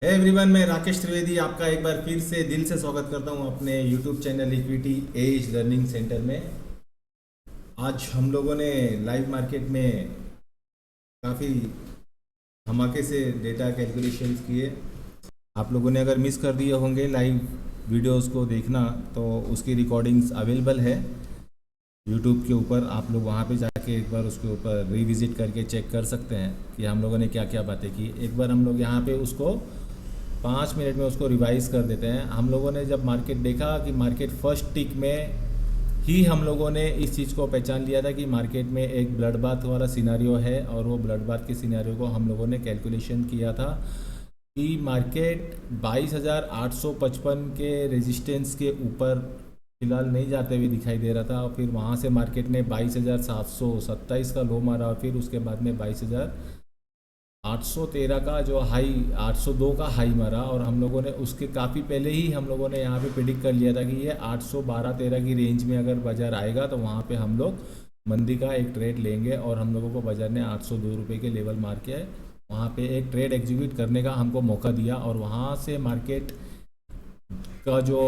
Everyone, मैं राकेश त्रिवेदी आपका एक बार फिर से दिल से स्वागत करता हूं अपने YouTube channel Equity Edge Learning Centre में। आज हम लोगों ने लाइव मार्केट में काफ़ी धमाके से डेटा कैलकुलेशंस किए। आप लोगों ने अगर मिस कर दिए होंगे लाइव वीडियोस को देखना तो उसकी रिकॉर्डिंग्स अवेलेबल है यूट्यूब के ऊपर। आप लोग वहाँ पे जाके एक बार उसके ऊपर रिविज़िट करके चेक कर सकते हैं कि हम लोगों ने क्या क्या बातें की। एक बार हम लोग यहाँ पे उसको 5 मिनट में उसको रिवाइज कर देते हैं। हम लोगों ने जब मार्केट देखा कि मार्केट फर्स्ट टिक में ही हम लोगों ने इस चीज़ को पहचान लिया था कि मार्केट में एक ब्लड बाथ वाला सिनारियो है, और वो ब्लड बाथ के सिनारियो को हम लोगों ने कैलकुलेशन किया था कि मार्केट 22,855 के रेजिस्टेंस के ऊपर फिलहाल नहीं जाते हुए दिखाई दे रहा था, और फिर वहाँ से मार्केट ने 22,727 का लो मारा, और फिर उसके बाद में 22,813 का जो हाई 802 का हाई मारा। और हम लोगों ने उसके काफ़ी पहले ही हम लोगों ने यहाँ पे प्रिडिक्ट कर लिया था कि ये 812-13 की रेंज में अगर बाज़ार आएगा तो वहाँ पे हम लोग मंदी का एक ट्रेड लेंगे, और हम लोगों को बाज़ार ने 802 रुपये के लेवल मार के वहाँ पे एक ट्रेड एग्जीक्यूट करने का हमको मौका दिया। और वहाँ से मार्केट का जो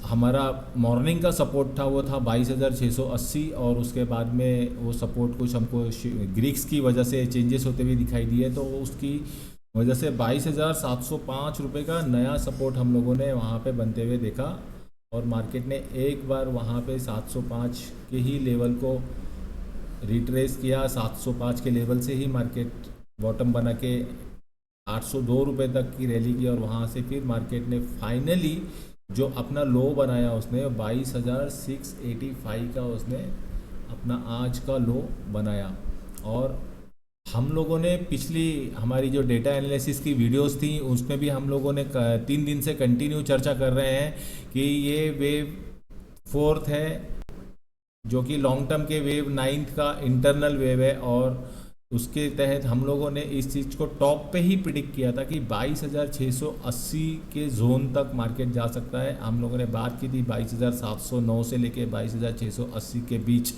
हमारा मॉर्निंग का सपोर्ट था वो था 22,680, और उसके बाद में वो सपोर्ट कुछ हमको ग्रीक्स की वजह से चेंजेस होते हुए दिखाई दिए, तो उसकी वजह से 22,705 रुपये का नया सपोर्ट हम लोगों ने वहाँ पे बनते हुए देखा। और मार्केट ने एक बार वहाँ पे 705 के ही लेवल को रिट्रेस किया। 705 के लेवल से ही मार्केट बॉटम बना के 802 रुपये तक की रैली की, और वहाँ से फिर मार्केट ने फाइनली जो अपना लो बनाया उसने 22,685 का उसने अपना आज का लो बनाया। और हम लोगों ने पिछली हमारी जो डेटा एनालिसिस की वीडियोस थी उसमें भी हम लोगों ने 3 दिन से कंटिन्यू चर्चा कर रहे हैं कि ये वेव फोर्थ है, जो कि लॉन्ग टर्म के वेव नाइन्थ का इंटरनल वेव है, और उसके तहत हम लोगों ने इस चीज़ को टॉप पे ही प्रिडिक्ट किया था कि 22,680 के जोन तक मार्केट जा सकता है। हम लोगों ने बात की थी 22,709 से लेके 22,680 के बीच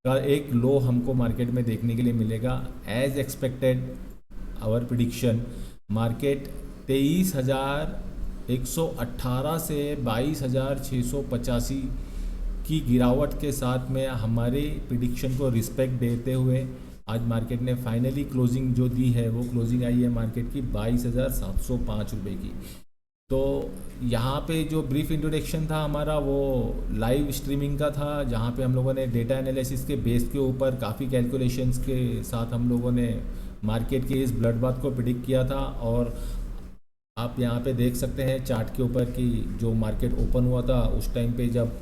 का एक लो हमको मार्केट में देखने के लिए मिलेगा। As expected our prediction market 23,118 से 22,685 की गिरावट के साथ में हमारे प्रिडिक्शन को रिस्पेक्ट देते हुए आज मार्केट ने फाइनली क्लोजिंग जो दी है वो क्लोजिंग आई है मार्केट की 22,705 रुपये की। तो यहाँ पे जो ब्रीफ इंट्रोडक्शन था हमारा वो लाइव स्ट्रीमिंग का था, जहाँ पे हम लोगों ने डेटा एनालिसिस के बेस के ऊपर काफ़ी कैलकुलेशंस के साथ हम लोगों ने मार्केट के इस ब्लड बाथ को प्रिडिक्ट किया था। और आप यहाँ पे देख सकते हैं चार्ट के ऊपर कि जो मार्केट ओपन हुआ था उस टाइम पे जब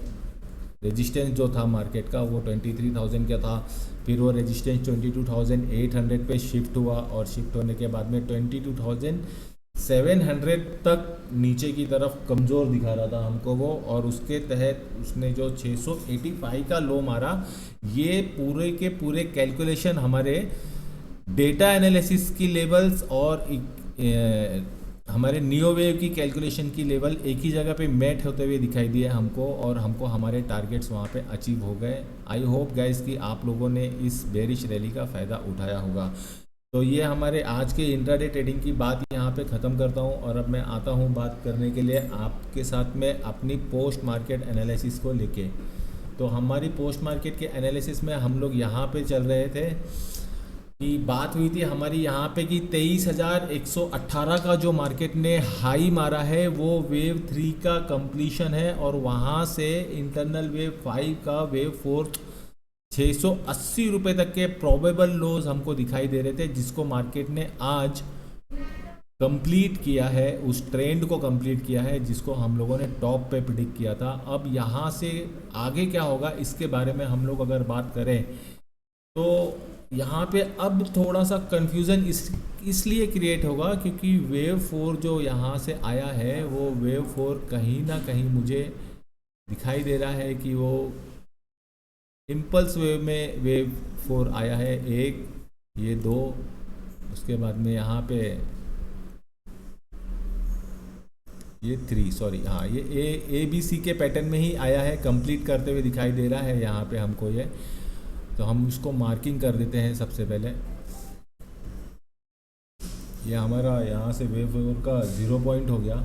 रेजिस्टेंस जो था मार्केट का वो 23,000 का था, फिर वो रेजिस्टेंस 22,800 पे शिफ्ट हुआ, और शिफ्ट होने के बाद में 22,700 तक नीचे की तरफ कमज़ोर दिखा रहा था हमको वो, और उसके तहत उसने जो 685 का लो मारा। ये पूरे के पूरे कैलकुलेशन हमारे डेटा एनालिसिस की लेवल्स और हमारे नियो वेव की कैलकुलेशन की लेवल एक ही जगह पे मैट होते हुए दिखाई दिए हमको, और हमको हमारे टारगेट्स वहाँ पे अचीव हो गए। आई होप गाइस कि आप लोगों ने इस बेरिश रैली का फ़ायदा उठाया होगा। तो ये हमारे आज के इंट्राडे ट्रेडिंग की बात यहाँ पे ख़त्म करता हूँ, और अब मैं आता हूँ बात करने के लिए आपके साथ में अपनी पोस्ट मार्केट एनालिसिस को लेके। तो हमारी पोस्ट मार्केट के एनालिसिस में हम लोग यहाँ पे चल रहे थे की बात हुई थी हमारी यहाँ पे कि 23,118 का जो मार्केट ने हाई मारा है वो वेव 3 का कंप्लीशन है, और वहाँ से इंटरनल वेव 5 का वेव फोर्थ 680 रुपये तक के प्रोबेबल लोज हमको दिखाई दे रहे थे, जिसको मार्केट ने आज कंप्लीट किया है, उस ट्रेंड को कंप्लीट किया है जिसको हम लोगों ने टॉप पे प्रिडिक्ट किया था। अब यहाँ से आगे क्या होगा इसके बारे में हम लोग अगर बात करें तो यहाँ पे अब थोड़ा सा कंफ्यूजन इसलिए क्रिएट होगा क्योंकि वेव 4 जो यहाँ से आया है वो वेव 4 कहीं ना कहीं मुझे दिखाई दे रहा है कि वो इम्पल्स वेव में वेव 4 आया है। एक ये दो, उसके बाद में यहाँ पे ये 3, सॉरी हाँ ये ए बी सी के पैटर्न में ही आया है, कंप्लीट करते हुए दिखाई दे रहा है यहाँ पे हमको ये। तो हम उसको मार्किंग कर देते हैं सबसे पहले। ये हमारा यहाँ से वेव 4 का 0 पॉइंट हो गया।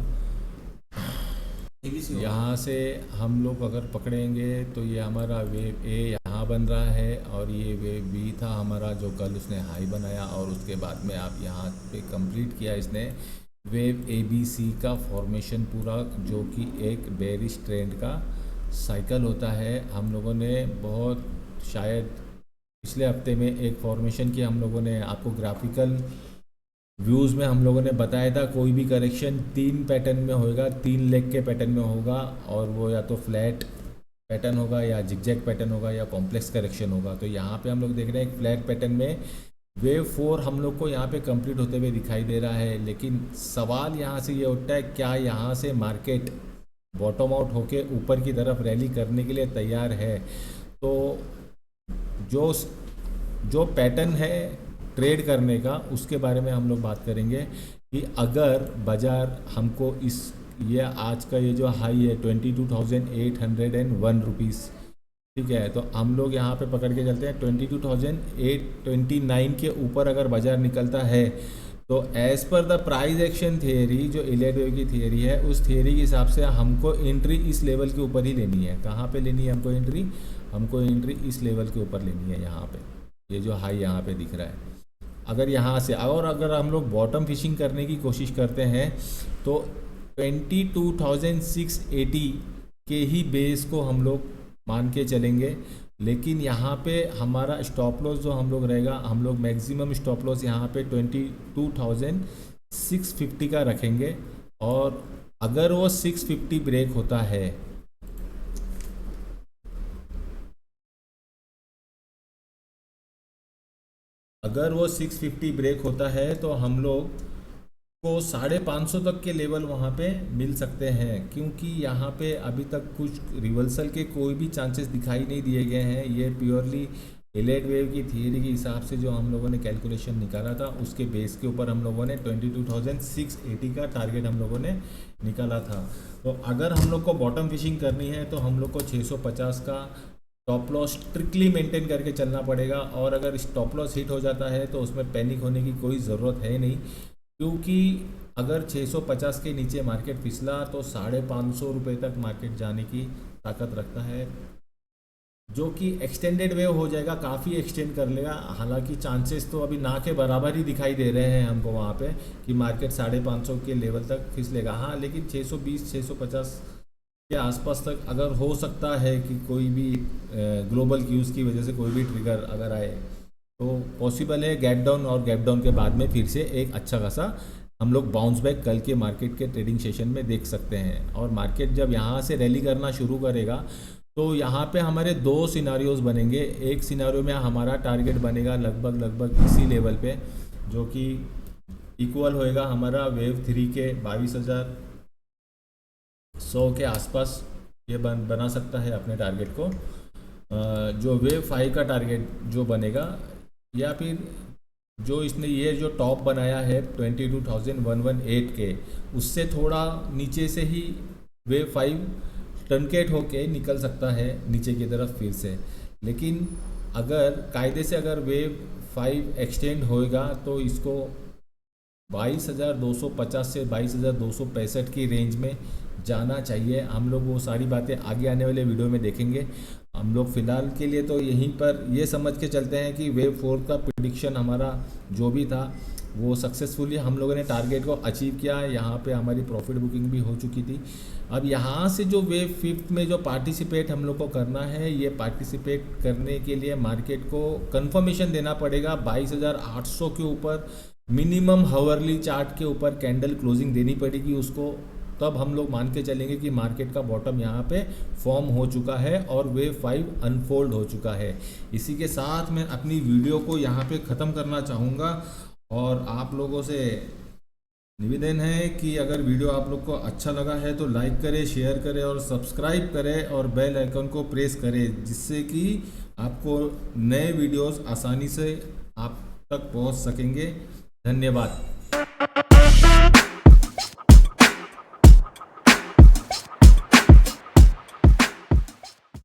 यहाँ से हम लोग अगर पकड़ेंगे तो ये हमारा वेव ए यहाँ बन रहा है और ये वेव बी था हमारा जो कल उसने हाई बनाया, और उसके बाद में आप यहाँ पे कंप्लीट किया इसने वेव ए बी सी का फॉर्मेशन पूरा, जो कि एक बेरिश ट्रेंड का साइकिल होता है। हम लोगों ने बहुत शायद पिछले हफ्ते में एक फॉर्मेशन की हम लोगों ने आपको ग्राफिकल व्यूज़ में हम लोगों ने बताया था, कोई भी करेक्शन 3 पैटर्न में होगा, 3 लेग के पैटर्न में होगा, और वो या तो फ्लैट पैटर्न होगा या जिगजैग पैटर्न होगा या कॉम्प्लेक्स करेक्शन होगा। तो यहाँ पे हम लोग देख रहे हैं एक फ्लैट पैटर्न में वेव 4 हम लोग को यहाँ पे कंप्लीट होते हुए दिखाई दे रहा है। लेकिन सवाल यहाँ से ये उठता है, क्या यहाँ से मार्केट बॉटम आउट होके ऊपर की तरफ रैली करने के लिए तैयार है? तो जो पैटर्न है ट्रेड करने का, उसके बारे में हम लोग बात करेंगे कि अगर बाज़ार हमको ये आज का ये जो हाई है 22,801 रुपीज़, ठीक है, तो हम लोग यहाँ पे पकड़ के चलते हैं 22,829 के ऊपर अगर बाज़ार निकलता है तो as per the price action theory, जो इलियट वेव की थियरी है, उस थियरी के हिसाब से हमको एंट्री इस लेवल के ऊपर ही लेनी है। कहाँ पे लेनी है हमको एंट्री? हमको एंट्री इस लेवल के ऊपर लेनी है। यहाँ पे ये जो हाई यहाँ पे दिख रहा है, अगर यहाँ से और अगर हम लोग बॉटम फिशिंग करने की कोशिश करते हैं तो 22,680 के ही बेस को हम लोग मान के चलेंगे। लेकिन यहाँ पे हमारा स्टॉप लॉस जो हम लोग रहेगा, हम लोग मैक्सिमम स्टॉप लॉस यहाँ पे 22,650 का रखेंगे। और अगर वो 650 ब्रेक होता है, अगर वो 650 ब्रेक होता है तो हम लोग को 550 तक के लेवल वहाँ पे मिल सकते हैं, क्योंकि यहाँ पे अभी तक कुछ रिवर्सल के कोई भी चांसेस दिखाई नहीं दिए गए हैं। ये प्योरली एलेट वेव की थियरी के हिसाब से जो हम लोगों ने कैलकुलेशन निकाला था, उसके बेस के ऊपर हम लोगों ने 22,680 का टारगेट हम लोगों ने निकाला था। तो अगर हम लोग को बॉटम फिशिंग करनी है तो हम लोग को 650 का स्टॉप लॉस स्ट्रिक्टली मेंटेन करके चलना पड़ेगा। और अगर स्टॉप लॉस हिट हो जाता है तो उसमें पैनिक होने की कोई ज़रूरत है नहीं, क्योंकि अगर 650 के नीचे मार्केट फिसला तो 550 रुपये तक मार्केट जाने की ताकत रखता है, जो कि एक्सटेंडेड वेव हो जाएगा, काफ़ी एक्सटेंड कर लेगा। हालांकि चांसेस तो अभी ना के बराबर ही दिखाई दे रहे हैं हमको वहाँ पे कि मार्केट 550 के लेवल तक फिसलेगा। हाँ, लेकिन 620-650 के आसपास तक अगर हो सकता है कि कोई भी ग्लोबल क्यूज़ की वजह से कोई भी ट्रिगर अगर आए तो पॉसिबल है गैप डाउन, और गैप डाउन के बाद में फिर से एक अच्छा खासा हम लोग बाउंस बैक कल के मार्केट के ट्रेडिंग सेशन में देख सकते हैं। और मार्केट जब यहाँ से रैली करना शुरू करेगा तो यहाँ पे हमारे 2 सिनारियोज बनेंगे। एक सिनारियो में हमारा टारगेट बनेगा लगभग इसी लेवल पे, जो कि इक्वल होएगा हमारा वेव 3 के 22,100 के आसपास। ये बना सकता है अपने टारगेट को। जो वेव 5 का टारगेट जो बनेगा, या फिर जो इसने ये जो टॉप बनाया है 22,118 के, उससे थोड़ा नीचे से ही वेव 5 टर्नकेट होके निकल सकता है नीचे की तरफ फिर से। लेकिन अगर कायदे से अगर वेव 5 एक्सटेंड होएगा तो इसको 22,250 से 22,265 की रेंज में जाना चाहिए। हम लोग वो सारी बातें आगे आने वाले वीडियो में देखेंगे। हम लोग फ़िलहाल के लिए तो यहीं पर ये समझ के चलते हैं कि वेव 4 का प्रिडिक्शन हमारा जो भी था वो सक्सेसफुली हम लोगों ने टारगेट को अचीव किया। यहाँ पे हमारी प्रॉफिट बुकिंग भी हो चुकी थी। अब यहाँ से जो वेव 5 में जो पार्टिसिपेट हम लोग को करना है, ये पार्टिसिपेट करने के लिए मार्केट को कंफर्मेशन देना पड़ेगा 22,800 के ऊपर। मिनिमम हावरली चार्ट के ऊपर कैंडल क्लोजिंग देनी पड़ेगी उसको, तब हम लोग मान के चलेंगे कि मार्केट का बॉटम यहाँ पे फॉर्म हो चुका है और वेव 5 अनफोल्ड हो चुका है। इसी के साथ मैं अपनी वीडियो को यहाँ पे ख़त्म करना चाहूँगा, और आप लोगों से निवेदन है कि अगर वीडियो आप लोग को अच्छा लगा है तो लाइक करें, शेयर करें और सब्सक्राइब करें और बेल आइकन को प्रेस करें, जिससे कि आपको नए वीडियोस आसानी से आप तक पहुँच सकेंगे। धन्यवाद।